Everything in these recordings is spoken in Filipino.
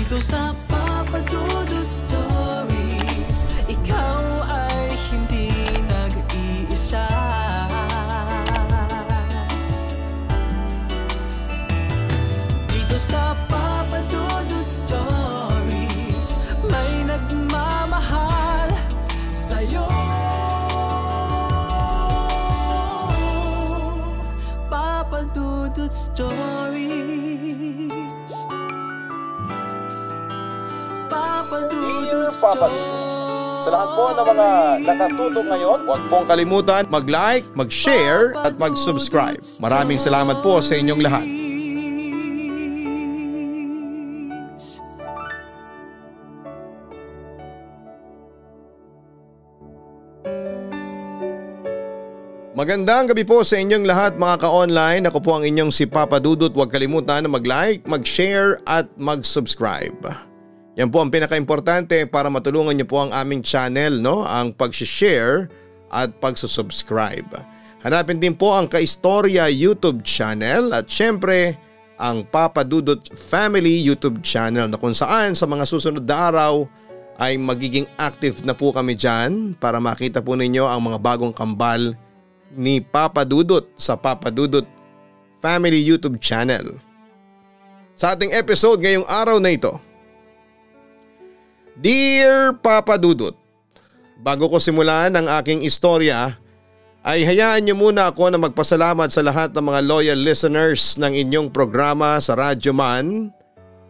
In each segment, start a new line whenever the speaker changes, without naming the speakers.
Dito sa Papa Dudut Stories, ikaw ay hindi nag-iisa. Dito sa Papa Dudut Stories, may nagmamahal sa'yo. Papa Dudut Stories. Papa Dudut Stories.
Sa lahat po ng mga nakatutok ngayon, huwag pong kalimutan mag-like, mag-share at mag-subscribe. Maraming salamat po sa inyong lahat. Magandang gabi po sa inyong lahat mga ka-online. Ako po ang inyong si Papa Dudut. Huwag kalimutan na mag-like, mag-share at mag-subscribe. Yan po ang pinaka-importante para matulungan niyo po ang aming channel, no? Ang pag-share at pag-subscribe. Hanapin din po ang Kaistorya YouTube channel at syempre ang Papa Dudut Family YouTube channel na kung saan sa mga susunod na araw ay magiging active na po kami dyan para makita po ninyo ang mga bagong kambal ni Papa Dudut sa Papa Dudut Family YouTube channel. Sa ating episode ngayong araw na ito, Dear Papa Dudut, bago ko simulan ang aking istorya ay hayaan niyo muna ako na magpasalamat sa lahat ng mga loyal listeners ng inyong programa sa radyo man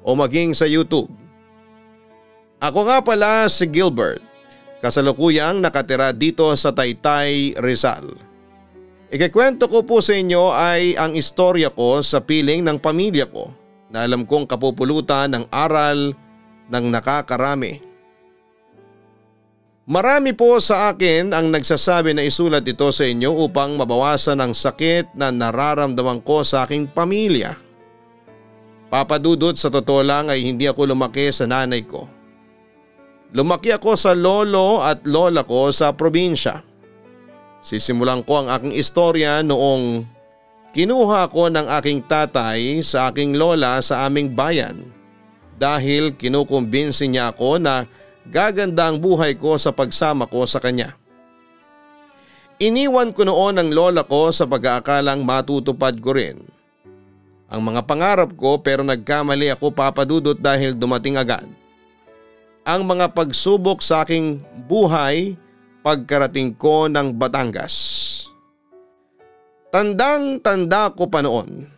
o maging sa YouTube. Ako nga pala si Gilbert, kasalukuyang nakatira dito sa Taytay, Rizal. Ikikwento ko po sa inyo ay ang istorya ko sa piling ng pamilya ko na alam kong kapupulutan ng aral ng nakakarami. Marami po sa akin ang nagsasabi na isulat ito sa inyo upang mabawasan ang sakit na nararamdaman ko sa aking pamilya. Papa Dudut, sa totoo lang ay hindi ako lumaki sa nanay ko. Lumaki ako sa lolo at lola ko sa probinsya. Sisimulan ko ang aking istorya noong kinuha ko ng aking tatay sa aking lola sa aming bayan dahil kinukumbinsi niya ako na gaganda ang buhay ko sa pagsama ko sa kanya. Iniwan ko noon ang lola ko sa pag-aakalang matutupad ko rin ang mga pangarap ko, pero nagkamali ako, Papa Dudut, dahil dumating agad ang mga pagsubok sa aking buhay pagkarating ko ng Batangas. Tandang-tanda ko pa noon.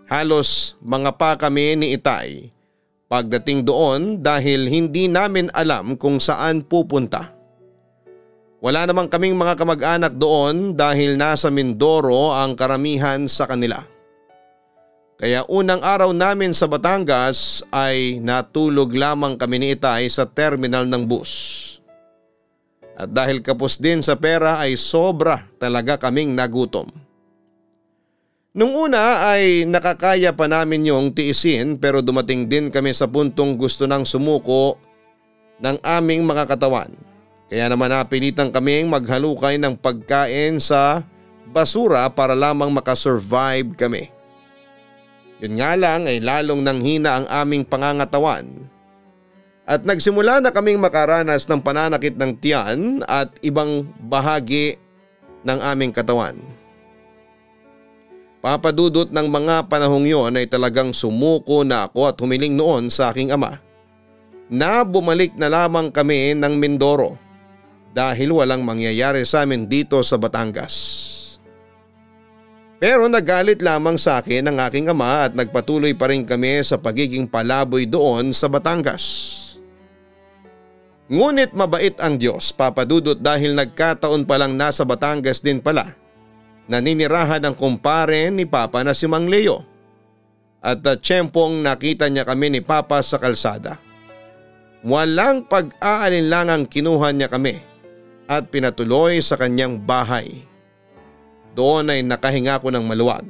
Halos mga pa kami ni Itay pagdating doon dahil hindi namin alam kung saan pupunta. Wala namang kaming mga kamag-anak doon dahil nasa Mindoro ang karamihan sa kanila. Kaya unang araw namin sa Batangas ay natulog lamang kami ni Itay sa terminal ng bus. At dahil kapos din sa pera ay sobra talaga kaming nagutom. Nung una ay nakakaya pa namin yung tiisin, pero dumating din kami sa puntong gusto nang sumuko ng aming mga katawan. Kaya naman napilitan kaming maghalukay ng pagkain sa basura para lamang makasurvive kami. Yun nga lang ay lalong nanghina ang aming pangangatawan. At nagsimula na kaming makaranas ng pananakit ng tiyan at ibang bahagi ng aming katawan. Papa Dudut, ng mga panahong yon ay talagang sumuko na ako at humiling noon sa aking ama na bumalik na lamang kami ng Mindoro dahil walang mangyayari sa amin dito sa Batangas. Pero nagalit lamang sa akin ang aking ama at nagpatuloy pa rin kami sa pagiging palaboy doon sa Batangas. Ngunit mabait ang Diyos, Papa Dudut, dahil nagkataon palang nasa Batangas din pala naninirahan ng kumpare ni Papa na si Mang Leo. At tiyempong nakita niya kami ni Papa sa kalsada. Walang pag-aalinlangang kinuha niya kami at pinatuloy sa kanyang bahay. Doon ay nakahinga ko ng maluwag.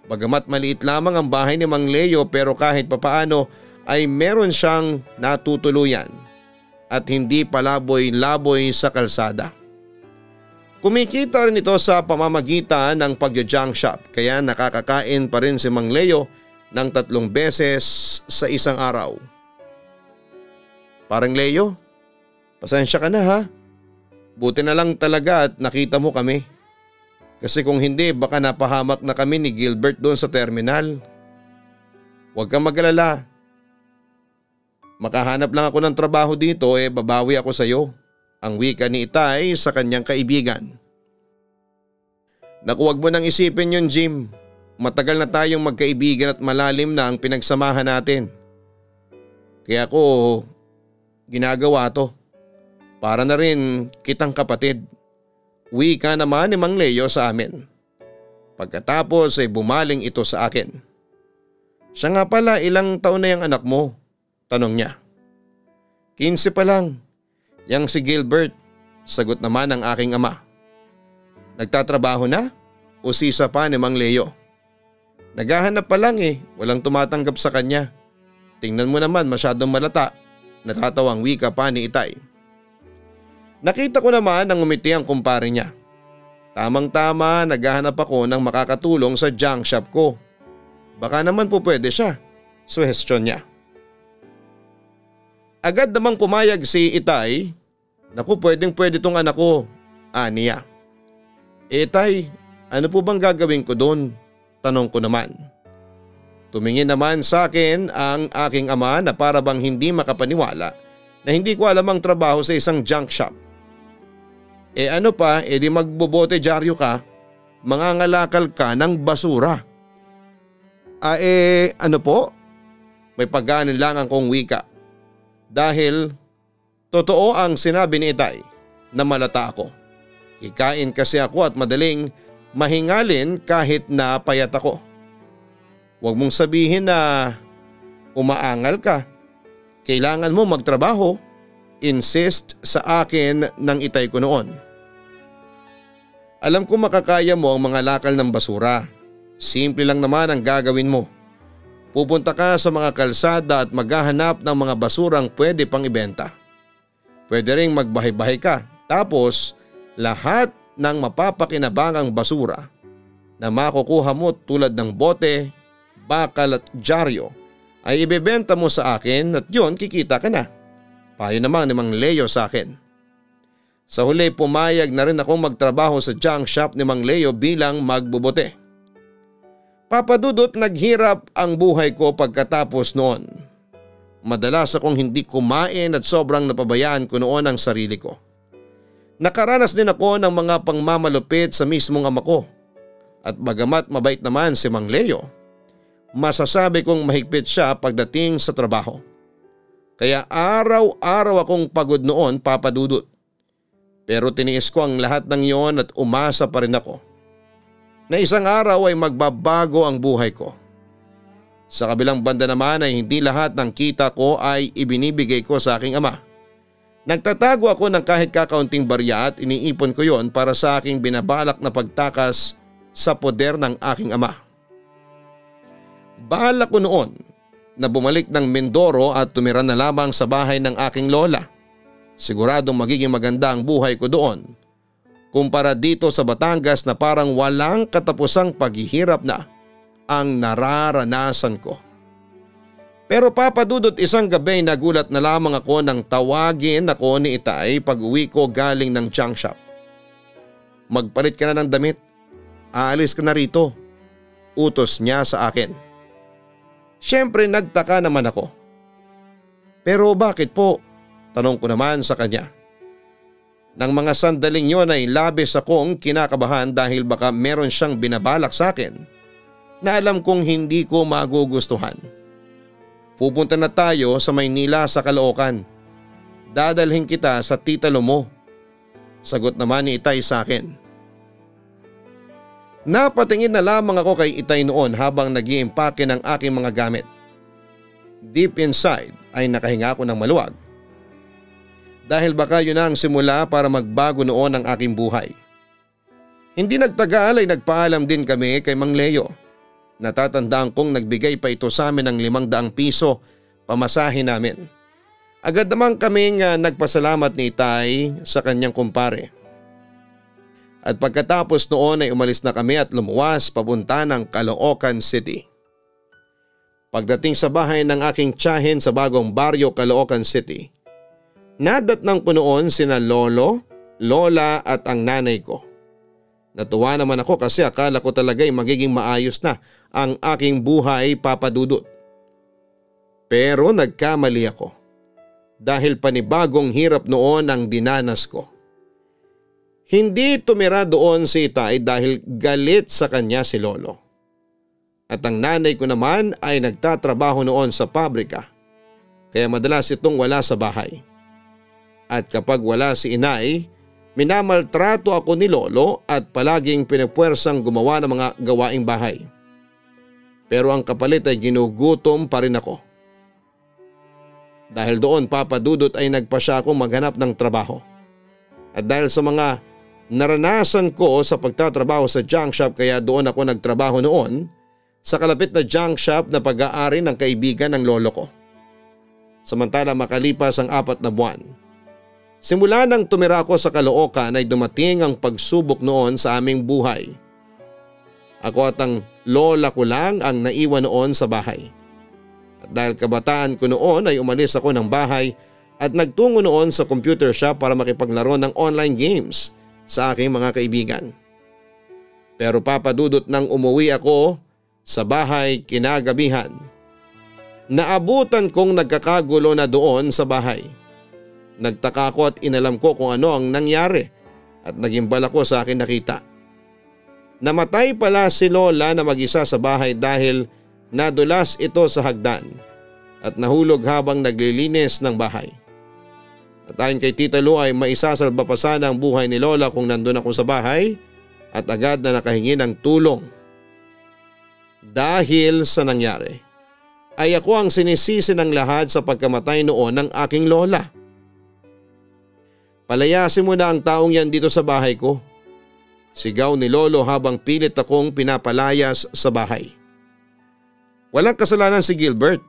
Bagamat maliit lamang ang bahay ni Mang Leo, pero kahit papaano ay meron siyang natutuluyan at hindi palaboy-laboy sa kalsada. Kumikita rin ito sa pamamagitan ng pagja-junk shop, kaya nakakakain pa rin si Mang Leo ng 3 beses sa isang araw. Parang Leo, pasensya ka na ha. Buti na lang talaga at nakita mo kami. Kasi kung hindi baka napahamak na kami ni Gilbert doon sa terminal. Huwag kang mag-alala. Makahanap lang ako ng trabaho dito babawi ako sa iyo. Ang wika ni Itay sa kanyang kaibigan. Naku, huwag mo nang isipin yun, Jim. Matagal na tayong magkaibigan at malalim na ang pinagsamahan natin. Kaya ako ginagawa to. Para na rin kitang kapatid. Wika naman ni Mang Leo sa amin. Pagkatapos bumaling ito sa akin. Siya nga pala, ilang taon na yung anak mo? Tanong niya. 15 pa lang. Yang si Gilbert, sagot naman ng aking ama. Nagtatrabaho na? O sisa pa ni Mang Leo? Naghahanap pa lang walang tumatanggap sa kanya. Tingnan mo naman masyadong malata. Natatawang wika pa ni Itay. Nakita ko naman ang umiti ang kumpare niya. Tamang-tama, naghahanap ako ng makakatulong sa junk shop ko. Baka naman po pwede siya. Suhestyon niya. Agad namang pumayag si Itay. Naku, pwedeng-pwede tong anak ko. Aniya. Itay, ano po bang gagawin ko doon? Tanong ko naman. Tumingin naman sa akin ang aking ama na para bang hindi makapaniwala na hindi ko alam ang trabaho sa isang junk shop. Ano pa, di magbobote dyaryo ka, mangangalakal ka ng basura. Ano po? May pagganon lang ang kong wika. Dahil totoo ang sinabi ni Itay na malata ako. Hikain kasi ako at madaling mahingalin kahit na payat ako. Huwag mong sabihin na umaangal ka. Kailangan mo magtrabaho. Insist sa akin ng Itay ko noon. Alam ko makakaya mo ang mga lakal ng basura. Simple lang naman ang gagawin mo. Pupunta ka sa mga kalsada at maghahanap ng mga basurang pwede pang ibenta. Pwede ring magbahay-bahay ka. Tapos lahat ng mapapakinabangang basura na makukuha mo tulad ng bote, bakal at dyaryo ay ibebenta mo sa akin at yon kikita ka na. Payo naman ni Mang Leo sa akin. Sa huli pumayag na rin akong magtrabaho sa junk shop ni Mang Leo bilang magbubote. Papadudot, naghirap ang buhay ko pagkatapos noon. Madalas akong hindi kumain at sobrang napabayaan ko noon ang sarili ko. Nakaranas din ako ng mga pangmamalupit sa mismong ama ko. At bagamat mabait naman si Mang Leo, masasabi kong mahigpit siya pagdating sa trabaho. Kaya araw-araw akong pagod noon, papadudot. Pero tiniis ko ang lahat ng iyon at umasa pa rin ako na isang araw ay magbabago ang buhay ko. Sa kabilang banda naman ay hindi lahat ng kita ko ay ibinibigay ko sa aking ama. Nagtatago ako ng kahit kakaunting barya at iniipon ko yon para sa aking binabalak na pagtakas sa poder ng aking ama. Balak ko noon na bumalik ng Mindoro at tumira na lamang sa bahay ng aking lola. Siguradong magiging maganda ang buhay ko doon kumpara dito sa Batangas na parang walang katapusang paghihirap na ang nararanasan ko. Pero papadudot, isang gabi nagulat na lamang ako nang tawagin ako ni Itay pag uwi ko galing ng junk shop. Magpalit ka na ng damit. Aalis ka na rito. Utos niya sa akin. Siyempre nagtaka naman ako. Pero bakit po? Tanong ko naman sa kanya. Nang mga sandaling yon ay labis akong kinakabahan dahil baka meron siyang binabalak sa akin na alam kong hindi ko magugustuhan. Pupunta na tayo sa Maynila sa Caloocan. Dadalhin kita sa titalo mo. Sagot naman ni Itay sa akin. Napatingin na lamang ako kay Itay noon habang nag-iimpake ng aking mga gamit. Deep inside ay nakahinga ako ng maluwag. Dahil baka yun ang simula para magbago noon ang aking buhay. Hindi nagtagal ay nagpaalam din kami kay Mang Leo. Natatandaan kong nagbigay pa ito sa amin ng 500 piso pamasahe namin. Agad naman kaming nagpasalamat ni Itay sa kanyang kumpare. At pagkatapos noon ay umalis na kami at lumuwas papunta ng Caloocan City. Pagdating sa bahay ng aking tiyahin sa bagong baryo Caloocan City, nadatnang ko noon sina lolo, lola at ang nanay ko. Natuwa naman ako kasi akala ko talaga'y magiging maayos na ang aking buhay, Papa Dudut. Pero nagkamali ako dahil panibagong hirap noon ang dinanas ko. Hindi tumira doon si Itay dahil galit sa kanya si lolo. At ang nanay ko naman ay nagtatrabaho noon sa pabrika, kaya madalas itong wala sa bahay. At kapag wala si inay, minamaltrato ako ni lolo at palaging pinapwersang gumawa ng mga gawaing bahay. Pero ang kapalit ay ginugutom pa rin ako. Dahil doon, Papa Dudut, ay nagpasya akong maghanap ng trabaho. At dahil sa mga naranasan ko sa pagtatrabaho sa junk shop, kaya doon ako nagtrabaho noon sa kalapit na junk shop na pag-aari ng kaibigan ng lolo ko. Samantala makalipas ang 4 na buwan, simula nang tumira ako sa Caloocan ay dumating ang pagsubok noon sa aming buhay. Ako at ang lola ko lang ang naiwan noon sa bahay. At dahil kabataan ko noon ay umalis ako ng bahay at nagtungo noon sa computer shop para makipaglaro ng online games sa aking mga kaibigan. Pero Papa Dudut, nang umuwi ako sa bahay kinagabihan, naabutan kong nagkakagulo na doon sa bahay. Nagtaka ako at inalam ko kung ano ang nangyari at nagimbal ako sa akin nakita. Namatay pala si lola na mag-isa sa bahay dahil nadulas ito sa hagdan at nahulog habang naglilinis ng bahay. At ayon kay Tita Lu ay maisasalba pa sana ang buhay ni lola kung nandun ako sa bahay at agad na nakahingi ng tulong. Dahil sa nangyari, ay ako ang sinisisi ng lahat sa pagkamatay noon ng aking lola. Palayasin mo na ang taong yan dito sa bahay ko. Sigaw ni lolo habang pilit akong pinapalayas sa bahay. Walang kasalanan si Gilbert.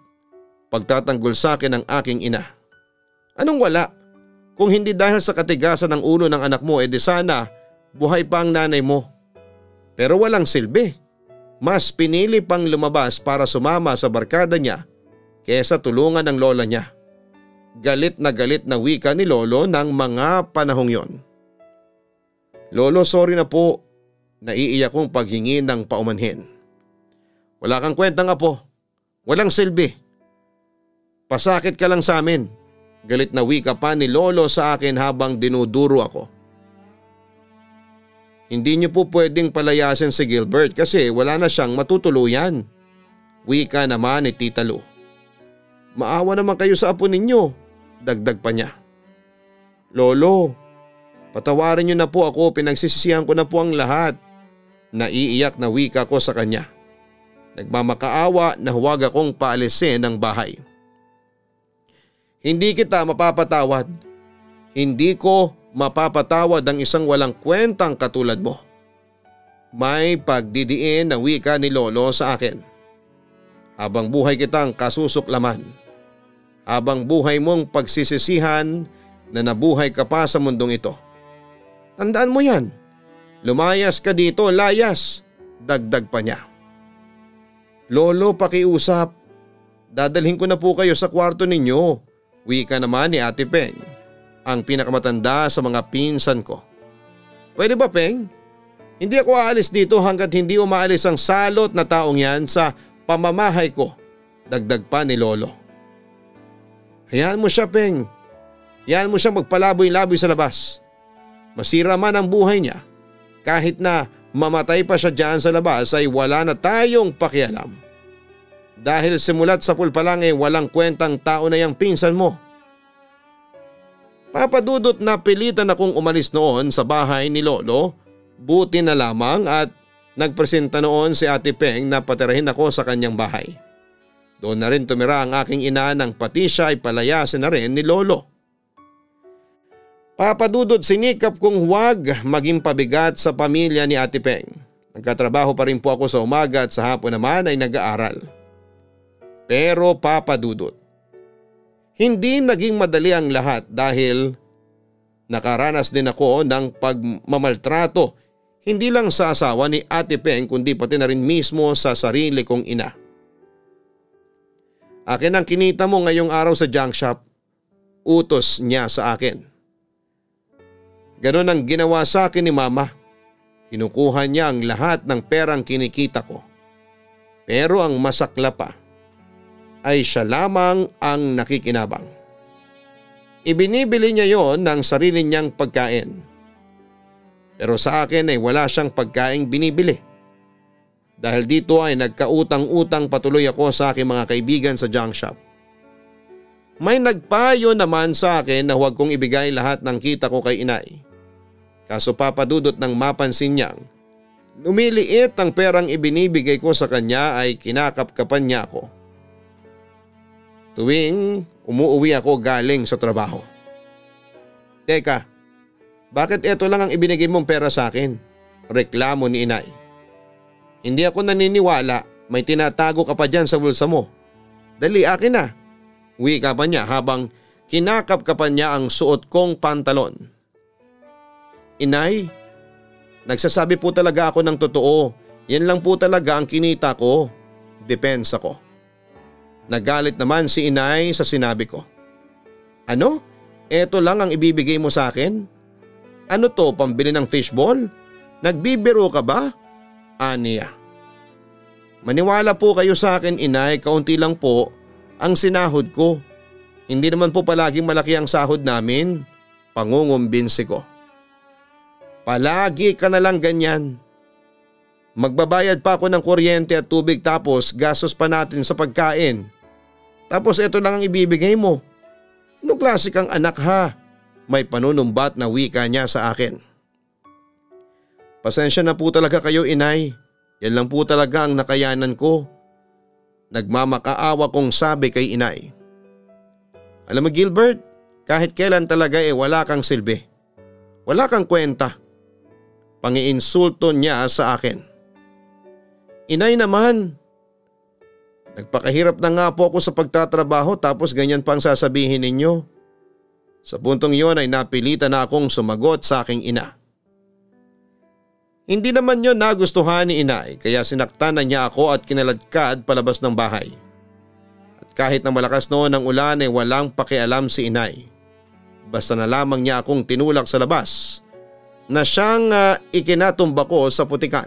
Pagtatanggol sa akin ng aking ina. Anong wala? Kung hindi dahil sa katigasan ng ulo ng anak mo, edi sana buhay pa ang nanay mo. Pero walang silbi. Mas pinili pang lumabas para sumama sa barkada niya kaysa tulungan ng lola niya. Galit na wika ni lolo ng mga panahong yon. Lolo, sorry na po. Naiiyak kong paghingi ng paumanhin. Wala kang kwentang apo. Walang silbi. Pasakit ka lang sa amin. Galit na wika pa ni lolo sa akin habang dinuduro ako. Hindi niyo po pwedeng palayasin si Gilbert kasi wala na siyang matutuluyan. Wika naman ni Tita Lu. Maawa naman kayo sa apo ninyo. Dagdag pa niya. Lolo, patawarin niyo na po ako, pinagsisisihan ko na po ang lahat. Naiiyak na wika ko sa kanya. Nagmamakaawa na huwag akong paalisin ng bahay. Hindi kita mapapatawad. Hindi ko mapapatawad ang isang walang kwentang katulad mo. May pagdidiin na wika ni lolo sa akin. Habang buhay kitang kasusuklaman. Habang buhay mong pagsisisihan na nabuhay ka pa sa mundong ito. Tandaan mo yan. Lumayas ka dito, layas. Dagdag pa niya. Lolo, pakiusap. Dadalhin ko na po kayo sa kwarto ninyo. Wika naman ni Ate Peng, ang pinakamatanda sa mga pinsan ko. Pwede ba, Peng? Hindi ako aalis dito hanggat hindi umaalis ang salot na taong yan sa pamamahay ko. Dagdag pa ni lolo. Hayaan mo siya, Peng. Hayaan mo siya magpalaboy-laboy sa labas. Masira man ang buhay niya. Kahit na mamatay pa siya dyan sa labas ay wala na tayong pakialam. Dahil simulat sa pulpa lang walang kwentang tao na yung pinsan mo. Papa Dudut, napilitan akong umalis noon sa bahay ni lolo. Buti na lamang at nagpresenta noon si Ate Peng na patirahin ako sa kanyang bahay. Doon na rin tumira ang aking ina nang pati siya ay palayasin na rin ni lolo. Papa Dudut, sinikap kong huwag maging pabigat sa pamilya ni Ate Peng. Nagkatrabaho pa rin po ako sa umaga at sa hapon naman ay nag-aaral. Pero Papa Dudut, hindi naging madali ang lahat dahil nakaranas din ako ng pagmamaltrato hindi lang sa asawa ni Ate Peng kundi pati na rin mismo sa sarili kong ina. Akin ang kinita mo ngayong araw sa junk shop. Utos niya sa akin. Ganon ang ginawa sa akin ni mama. Kinukuha niya ang lahat ng perang kinikita ko. Pero ang masakla pa ay siya lamang ang nakikinabang. Ibinibili niya yon ng sarili niyang pagkain. Pero sa akin ay wala siyang pagkaing binibili. Dahil dito ay nagkautang-utang patuloy ako sa aking mga kaibigan sa junk shop. May nagpayo naman sa akin na huwag kong ibigay lahat ng kita ko kay inay. Kaso papadudot ng mapansin niyang lumiliit ang perang ibinibigay ko sa kanya ay kinakapkapan niya ako. Tuwing umuuwi ako galing sa trabaho. Teka, bakit ito lang ang ibinigay mong pera sa akin? Reklamo ni inay. Hindi ako naniniwala, may tinatago ka pa dyan sa bulsa mo. Dali, akin na. Wika pa niya habang kinakapkapan niya ang suot kong pantalon. Inay, nagsasabi po talaga ako ng totoo. Yan lang po talaga ang kinita ko. Depensa ko. Nagalit naman si inay sa sinabi ko. Ano? Eto lang ang ibibigay mo sa akin? Ano to, pambili ng fishball? Nagbibiro ka ba? Aniya. Maniwala po kayo sa akin inay, kaunti lang po ang sinahod ko. Hindi naman po palaging malaki ang sahod namin. Pangungumbinsi ko. Palagi ka na lang ganyan. Magbabayad pa ako ng kuryente at tubig tapos gastos pa natin sa pagkain. Tapos ito lang ang ibibigay mo. Anong klase kang anak ha? May panunumbat na wika niya sa akin. Pasensya na po talaga kayo inay. Yan lang po talaga ang nakayanan ko. Nagmamakaawa kong sabi kay inay. Alam mo Gilbert, kahit kailan talaga wala kang silbi. Wala kang kwenta. Pangiinsulto niya sa akin. Inay naman. Nagpakahirap na nga po ako sa pagtatrabaho tapos ganyan pang sasabihin ninyo. Sa puntong yon ay napilitan na akong sumagot sa aking ina. Hindi naman yon nagustuhan ni inay kaya sinaktan na niya ako at kinaladkad palabas ng bahay. At kahit na malakas noon ang ulan ay walang pakialam si inay. Basta na lamang niya akong tinulak sa labas na siyang ikinatumba ko sa putikan.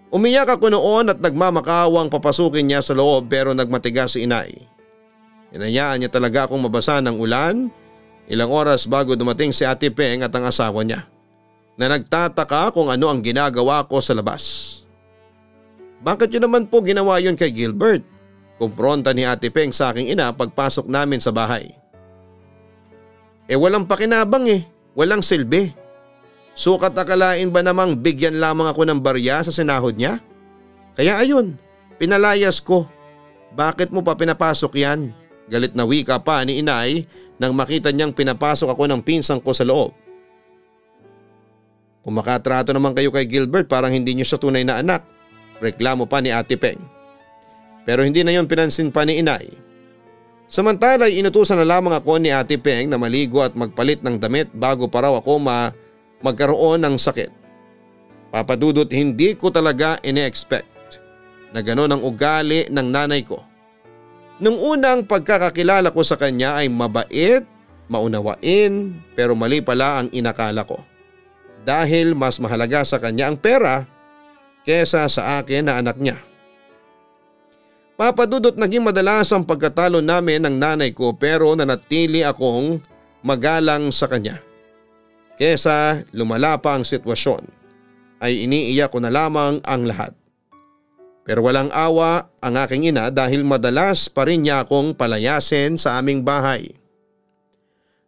Umiyak ako noon at nagmamakawang papasukin niya sa loob pero nagmatigas si inay. Inayaan niya talaga akong mabasa ng ulan ilang oras bago dumating si Ate Peng at ang asawa niya. Na nagtataka kung ano ang ginagawa ko sa labas. Bakit yun naman po ginawa yun kay Gilbert? Kumpronta ni Ate Peng sa aking ina pagpasok namin sa bahay. Walang pakinabang walang silbi. Sukat akalain ba namang bigyan lamang ako ng barya sa sinahod niya? Kaya ayun, pinalayas ko. Bakit mo pa pinapasok yan? Galit na wika pa ni inay nang makita niyang pinapasok ako ng pinsang ko sa loob. Kung makatrato naman kayo kay Gilbert parang hindi niyo siya tunay na anak. Reklamo pa ni Ate Peng. Pero hindi na yon pinansin pa ni inay. Samantala ay inutusan na lamang ako ni Ate Peng na maligo at magpalit ng damit bago pa raw ako magkaroon ng sakit. Papadudot hindi ko talaga ine-expect na gano'n ang ugali ng nanay ko. Nung unang pagkakakilala ko sa kanya ay mabait, maunawain pero mali pala ang inakala ko. Dahil mas mahalaga sa kanya ang pera kesa sa akin na anak niya. Papadudot naging madalas ang pagkatalo namin ng nanay ko pero nanatili akong magalang sa kanya. Kesa lumala pa ang sitwasyon ay iniiyak ko na lamang ang lahat. Pero walang awa ang aking ina dahil madalas pa rin niya akong palayasin sa aming bahay.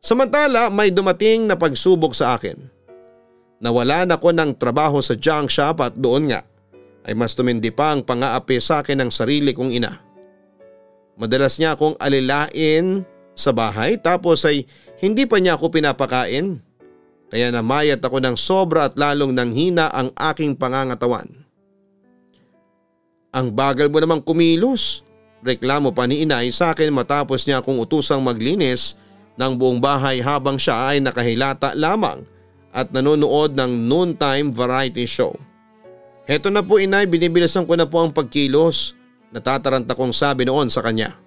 Samantala may dumating na pagsubok sa akin. Nawalan ako ng trabaho sa junk shop at doon nga ay mas tumindi pa ang pang-aapi sa akin ng sarili kong ina. Madalas niya akong alilain sa bahay tapos ay hindi pa niya ako pinapakain. Kaya namayat ako ng sobra at lalong nanghina ang aking pangangatawan. Ang bagal mo namang kumilos, reklamo pa ni inay sa akin matapos niya akong utusang maglinis ng buong bahay habang siya ay nakahilata lamang at nanonood ng noontime variety show. Heto na po inay, binibilisan ko na po ang pagkilos. Natataranta kong sabi noon sa kanya.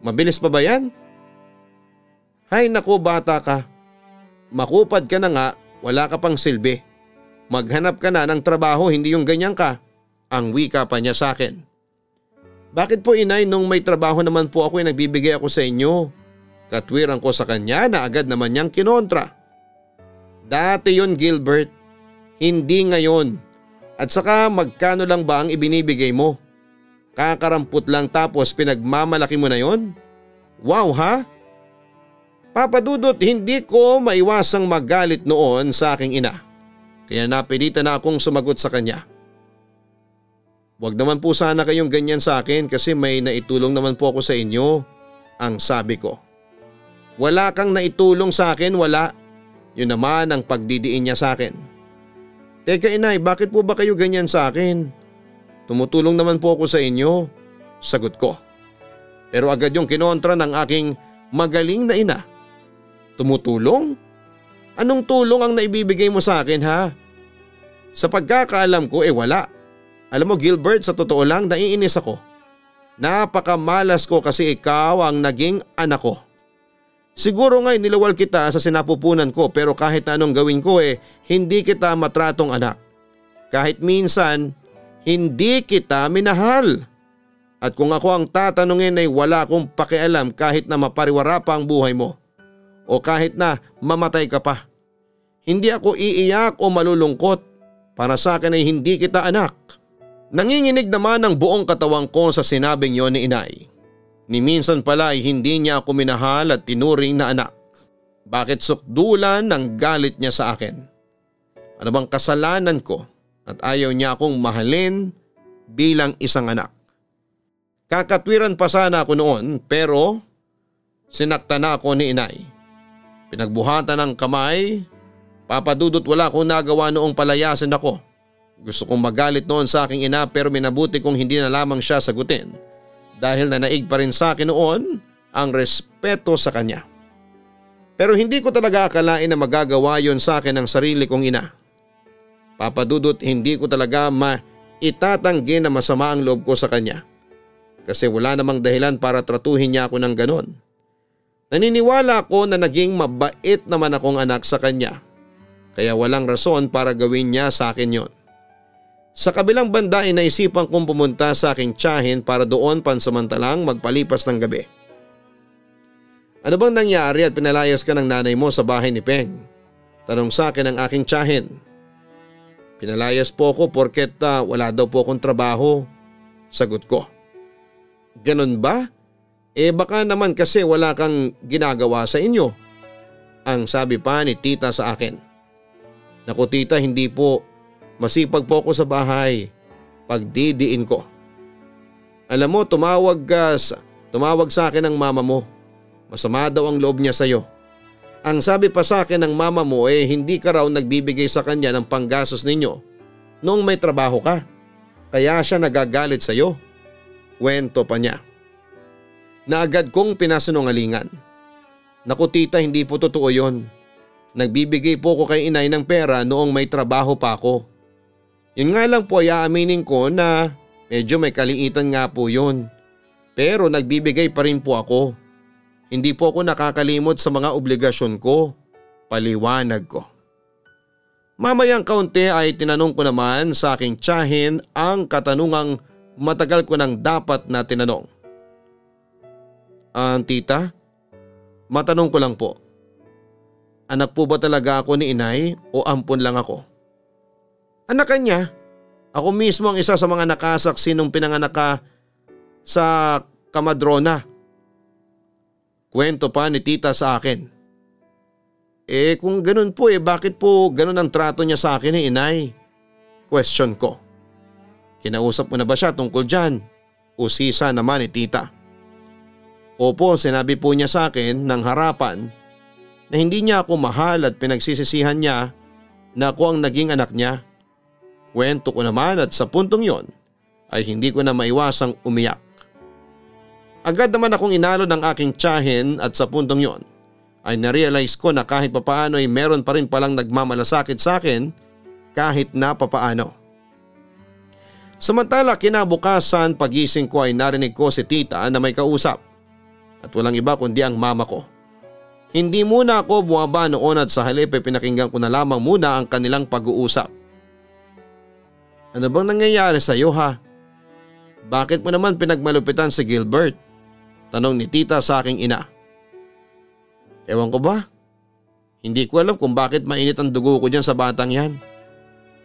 Mabilis pa ba yan? Hay naku bata ka. Makupad ka na nga, wala ka pang silbi. Maghanap ka na ng trabaho, hindi yung ganyan ka. Ang wika pa niya sa akin. Bakit po inay nung may trabaho naman po ako ay nagbibigay ako sa inyo? Katwiran ko sa kanya na agad naman niyang kinontra. Dati yun Gilbert, hindi ngayon. At saka magkano lang ba ang ibinibigay mo? Kakarampot lang tapos pinagmamalaki mo na yon? Wow ha? Papa Dudut, hindi ko maiwasang magalit noon sa aking ina. Kaya napilitan na akong sumagot sa kanya. Huwag naman po sana kayong ganyan sa akin kasi may naitulong naman po ako sa inyo. Ang sabi ko. Wala kang naitulong sa akin, wala. Yun naman ang pagdidiin niya sa akin. Teka inay, bakit po ba kayo ganyan sa akin? Tumutulong naman po ako sa inyo. Sagot ko. Pero agad yung kinontra ng aking magaling na ina. Tumutulong? Anong tulong ang naibibigay mo sa akin ha? Sa pagkakaalam ko wala. Alam mo Gilbert, sa totoo lang naiinis ako. Napakamalas ko kasi ikaw ang naging anak ko. Siguro nga'y nilawal kita sa sinapupunan ko pero kahit anong gawin ko hindi kita matratong anak. Kahit minsan, hindi kita minahal. At kung ako ang tatanungin ay wala akong pakialam kahit na mapariwara pa ang buhay mo. O kahit na mamatay ka pa. Hindi ako iiyak o malulungkot. Para sa akin ay hindi kita anak. Nanginginig naman ang buong katawan ko sa sinabing yon ni inay. Ni minsan pala ay hindi niya ako minahal at tinuring na anak. Bakit sukdulan ng galit niya sa akin? Ano bang kasalanan ko at ayaw niya akong mahalin bilang isang anak? Kakatwiran pa sana ako noon pero sinaktan na ako ni inay. Pinagbuhatan ng kamay. Papa Dudut, wala akong nagawa noong palayasin ako. Gusto kong magalit noon sa aking ina pero minabuti kong hindi na lamang siya sagutin dahil nanaig pa rin sa akin noon ang respeto sa kanya. Pero hindi ko talaga akalain na magagawa yon sa akin ng sarili kong ina. Papa Dudut, hindi ko talaga maitatanggi na masama ang loob ko sa kanya kasi wala namang dahilan para tratuhin niya ako ng ganon. Naniniwala ako na naging mabait naman akong anak sa kanya kaya walang rason para gawin niya sa akin yon. Sa kabilang banda ay naisipan kong pumunta sa aking tiyahin para doon pansamantalang magpalipas ng gabi. Ano bang nangyari at pinalayas ka ng nanay mo sa bahay ni Peng? Tanong sa akin ng aking tiyahin. Pinalayas po ako porket wala daw po akong trabaho. Sagot ko. Ganon ba? Baka naman kasi wala kang ginagawa sa inyo. Ang sabi pa ni tita sa akin. Naku tita, hindi po. Masipag po ako sa bahay. Pagdidiin ko. Alam mo, tumawag sa akin ang mama mo. Masama daw ang loob niya sa iyo. Ang sabi pa sa akin ng mama mo hindi ka raw nagbibigay sa kanya ng panggastos ninyo noong may trabaho ka. Kaya siya nagagalit sa iyo. Kwento pa niya. Na agad kong pinasinungalingan. Naku tita, hindi po totoo yon. Nagbibigay po ko kay inay ng pera noong may trabaho pa ako. Yun nga lang po ay aaminin ko na medyo may kaliitan nga po yun. Pero nagbibigay pa rin po ako. Hindi po ako nakakalimot sa mga obligasyon ko. Paliwanag ko. Mamayang kaunti ay tinanong ko naman sa aking tiyahin ang katanungang matagal ko nang dapat na tinanong. Tita, matanong ko lang po. Anak po ba talaga ako ni inay o ampon lang ako? Anak ka niya. Ako mismo ang isa sa mga nakasaksi nung pinanganak ka sa Kamadrona. Kwento pa ni tita sa akin. Kung ganun po bakit po ganun ang trato niya sa akin ni inay? Question ko. Kinausap mo na ba siya tungkol dyan? Usisa naman ni tita. Opo, sinabi po niya sa akin ng harapan na hindi niya ako mahal at pinagsisisihan niya na ako ang naging anak niya. Kwento ko naman at sa puntong yon ay hindi ko na maiwasang umiyak. Agad naman akong inalo ng aking tiyahin at sa puntong yon ay narealize ko na kahit papaano ay meron pa rin palang nagmamalasakit sa akin kahit na papaano. Samantala kinabukasan pagising ko ay narinig ko si tita na may kausap at walang iba kundi ang mama ko. Hindi muna ako bumaba noon at sa halip ay pinakinggan ko na lamang muna ang kanilang pag-uusap. Ano bang nangyayari sa iyo ha? Bakit mo naman pinagmalupitan si Gilbert? Tanong ni tita sa aking ina. Ewan ko ba? Hindi ko alam kung bakit mainit ang dugo ko dyan sa batang yan.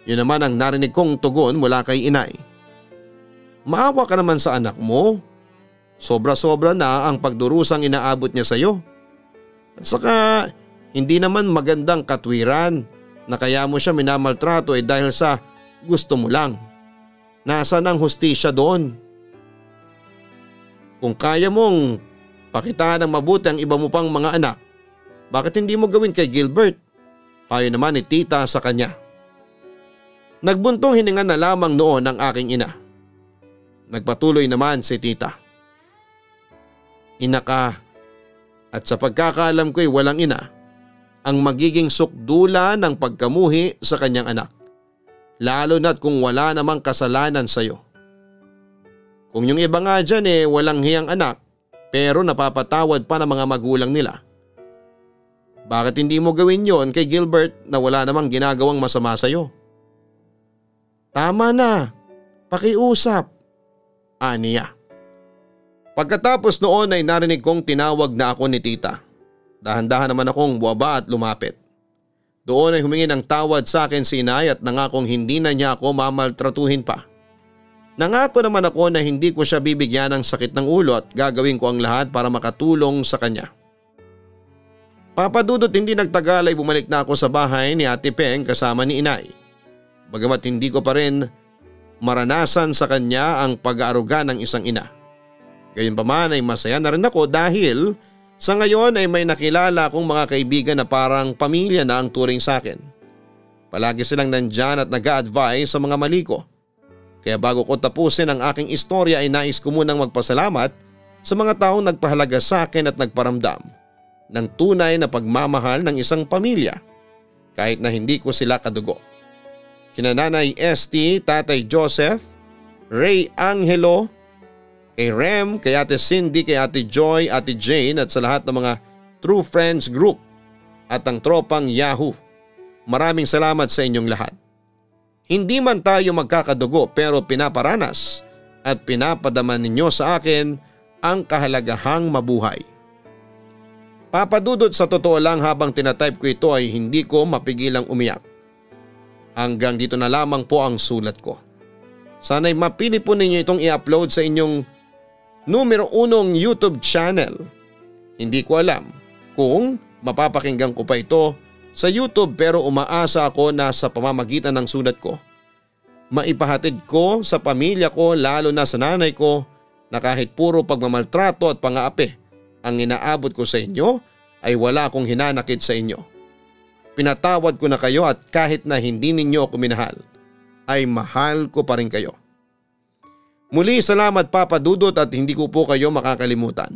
Yun naman ang narinig kong tugon mula kay inay. Maawa ka naman sa anak mo. Sobra-sobra na ang pagdurusang inaabot niya sa iyo. At saka hindi naman magandang katwiran na kaya mo siya minamaltrato dahil sa gusto mo lang. Nasaan ang hustisya doon? Kung kaya mong pakitaan ng mabuti ang iba mo pang mga anak, bakit hindi mo gawin kay Gilbert? Payo naman ni tita sa kanya. Nagbuntong hininga na lamang noon ang aking ina. Nagpatuloy naman si tita. Ina ka at sa pagkakaalam ko'y walang ina ang magiging sukdula ng pagkamuhi sa kanyang anak. Lalo na't kung wala namang kasalanan sa iyo. Kung yung iba nga dyan walang hiyang anak pero napapatawad pa ng mga magulang nila. Bakit hindi mo gawin yon kay Gilbert na wala namang ginagawang masama sa iyo? Tama na, pakiusap, aniya. Pagkatapos noon ay narinig kong tinawag na ako ni tita. Dahan-dahan naman akong buwaba at lumapit. Doon ay humingi ng tawad sa akin si inay at nangakong hindi na niya ako mamaltratuhin pa. Nangako naman ako na hindi ko siya bibigyan ng sakit ng ulo at gagawin ko ang lahat para makatulong sa kanya. Papadudot hindi nagtagal ay bumalik na ako sa bahay ni Ate Peng kasama ni inay. Bagamat hindi ko pa rin maranasan sa kanya ang pag-aaruga ng isang ina. Gayunpaman ay masaya na rin ako dahil sa ngayon ay may nakilala akong mga kaibigan na parang pamilya na ang turing sa akin. Palagi silang nandyan at nag-a-advise sa mga mali ko. Kaya bago ko tapusin ang aking istorya ay nais ko munang magpasalamat sa mga taong nagpahalaga sa akin at nagparamdam ng tunay na pagmamahal ng isang pamilya kahit na hindi ko sila kadugo. Kina Nanay Esti, Tatay Joseph, Ray Angelo, kay Rem, kay Ate Cindy, kay Ate Joy, Ate Jane at sa lahat ng mga True Friends Group at ang tropang Yahoo. Maraming salamat sa inyong lahat. Hindi man tayo magkakadugo pero pinaparanas at pinapadaman ninyo sa akin ang kahalagahang mabuhay. Papadudot sa totoo lang habang tinatype ko ito ay hindi ko mapigilang umiyak. Hanggang dito na lamang po ang sulat ko. Sana'y mapili po ninyo itong i-upload sa inyong numero 1 YouTube channel. Hindi ko alam kung mapapakinggan ko pa ito sa YouTube pero umaasa ako na sa pamamagitan ng sulat ko, maipahatid ko sa pamilya ko lalo na sa nanay ko na kahit puro pagmamaltrato at pang-aapi ang inaabot ko sa inyo ay wala akong hinanakit sa inyo. Pinatawad ko na kayo at kahit na hindi ninyo ako minahal, ay mahal ko pa rin kayo. Muli salamat Papa Dudut at hindi ko po kayo makakalimutan.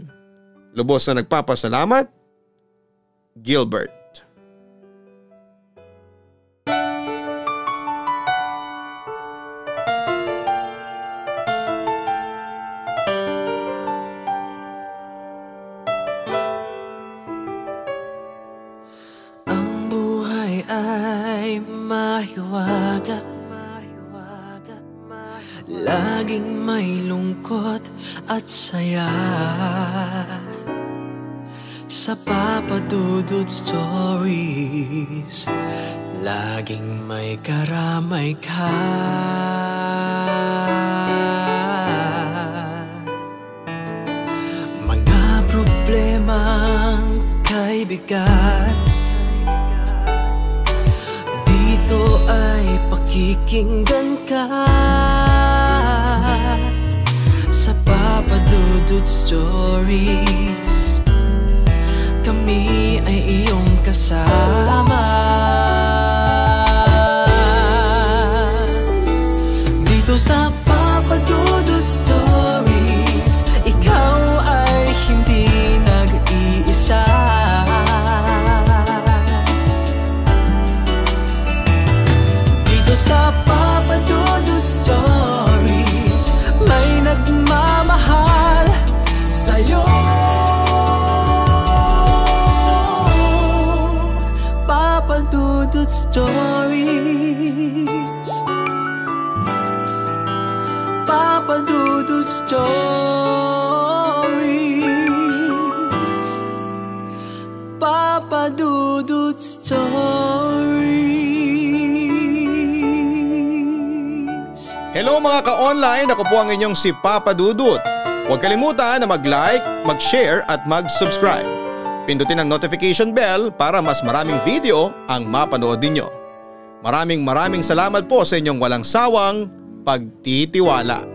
Lubos na nagpapasalamat, Gilbert.
Laging may lungkot at saya sa Papa Dudut Stories. Laging may karamay ka. Mga problemang kay bigat, dito ay pakikinggan ka. Sa Papa Dudut Stories, kami ay iyong kasama. Dito sa Papa Dudut Stories, ikaw ay hindi nag-iisa. Dito sa Papa Dudut Stories, Stories. Papa Dudut Stories. Papa Dudut Stories.
Hello mga ka-online, ako po ang inyong si Papa Dudut. Huwag kalimutan na mag-like, mag-share at mag-subscribe. Pindutin ang notification bell para mas maraming video ang mapanood ninyo. Maraming salamat po sa inyong walang sawang pagtitiwala.